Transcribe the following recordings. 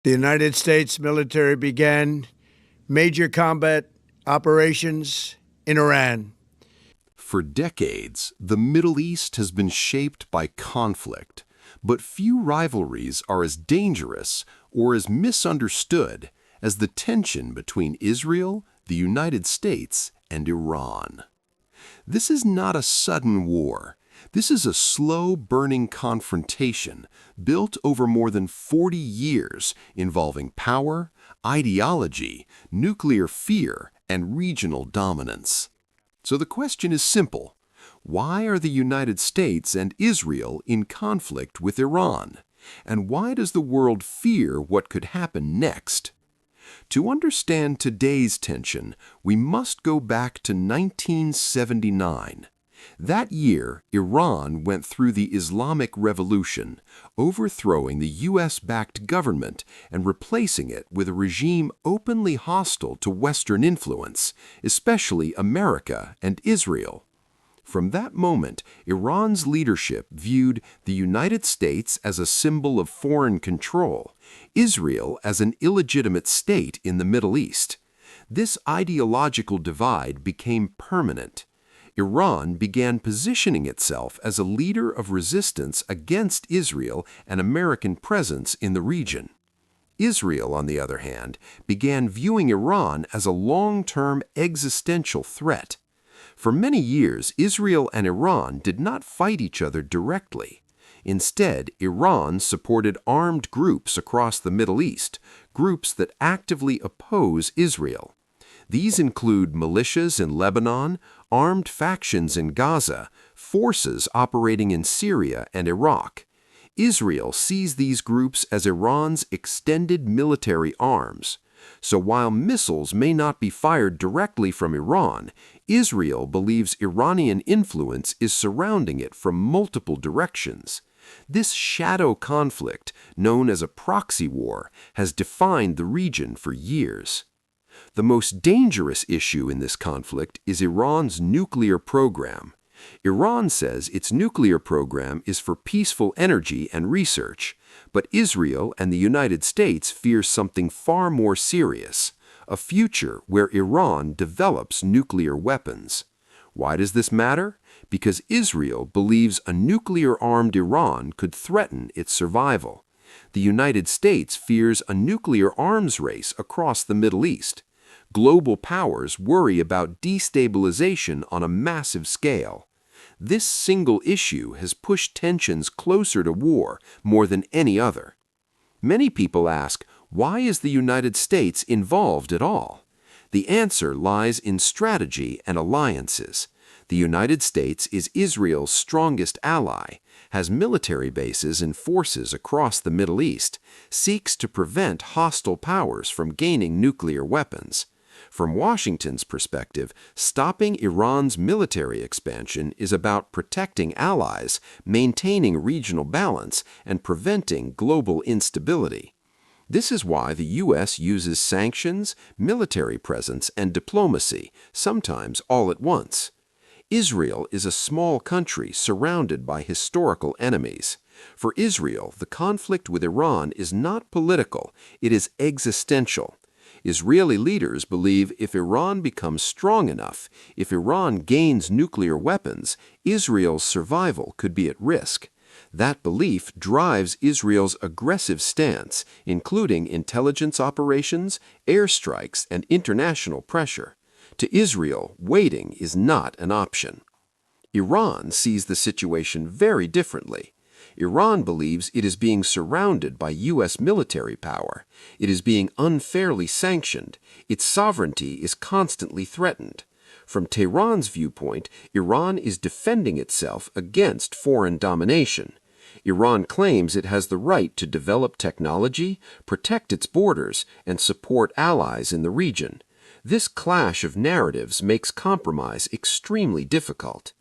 The United States military began major combat operations in Iran. For decades, the Middle East has been shaped by conflict, but few rivalries are as dangerous or as misunderstood as the tension between Israel, the United States, and Iran. This is not a sudden war. This is a slow-burning confrontation built over more than 40 years involving power, ideology, nuclear fear, and regional dominance. So the question is simple. Why are the United States and Israel in conflict with Iran? And why does the world fear what could happen next? To understand today's tension, we must go back to 1979. That year, Iran went through the Islamic Revolution, overthrowing the U.S.-backed government and replacing it with a regime openly hostile to Western influence, especially America and Israel. From that moment, Iran's leadership viewed the United States as a symbol of foreign control, Israel as an illegitimate state in the Middle East. This ideological divide became permanent. Iran began positioning itself as a leader of resistance against Israel and American presence in the region. Israel, on the other hand, began viewing Iran as a long-term existential threat. For many years, Israel and Iran did not fight each other directly. Instead, Iran supported armed groups across the Middle East, groups that actively oppose Israel. These include militias in Lebanon, armed factions in Gaza, forces operating in Syria and Iraq. Israel sees these groups as Iran's extended military arms. So while missiles may not be fired directly from Iran, Israel believes Iranian influence is surrounding it from multiple directions. This shadow conflict, known as a proxy war, has defined the region for years. The most dangerous issue in this conflict is Iran's nuclear program. Iran says its nuclear program is for peaceful energy and research, but Israel and the United States fear something far more serious, a future where Iran develops nuclear weapons. Why does this matter? Because Israel believes a nuclear-armed Iran could threaten its survival. The United States fears a nuclear arms race across the Middle East. Global powers worry about destabilization on a massive scale. This single issue has pushed tensions closer to war more than any other. Many people ask, why is the United States involved at all? The answer lies in strategy and alliances. The United States is Israel's strongest ally, has military bases and forces across the Middle East, seeks to prevent hostile powers from gaining nuclear weapons. From Washington's perspective, stopping Iran's military expansion is about protecting allies, maintaining regional balance, and preventing global instability. This is why the U.S. uses sanctions, military presence, and diplomacy, sometimes all at once. Israel is a small country surrounded by historical enemies. For Israel, the conflict with Iran is not political, it is existential. Israeli leaders believe if Iran becomes strong enough, if Iran gains nuclear weapons, Israel's survival could be at risk. That belief drives Israel's aggressive stance, including intelligence operations, airstrikes, and international pressure. To Israel, waiting is not an option. Iran sees the situation very differently. Iran believes it is being surrounded by U.S. military power. It is being unfairly sanctioned. Its sovereignty is constantly threatened. From Tehran's viewpoint, Iran is defending itself against foreign domination. Iran claims it has the right to develop technology, protect its borders, and support allies in the region. This clash of narratives makes compromise extremely difficult.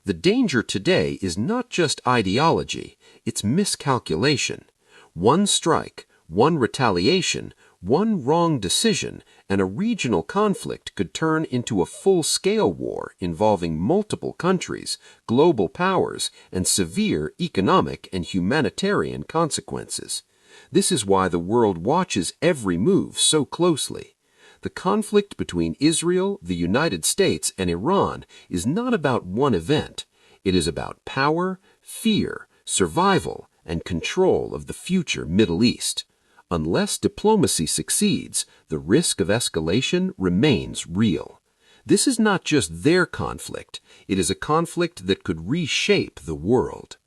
The danger today is not just ideology, it's miscalculation. One strike, one retaliation, one wrong decision, and a regional conflict could turn into a full-scale war involving multiple countries, global powers, and severe economic and humanitarian consequences. This is why the world watches every move so closely. The conflict between Israel, the United States, and Iran is not about one event. It is about power, fear, survival, and control of the future Middle East. Unless diplomacy succeeds, the risk of escalation remains real. This is not just their conflict. It is a conflict that could reshape the world.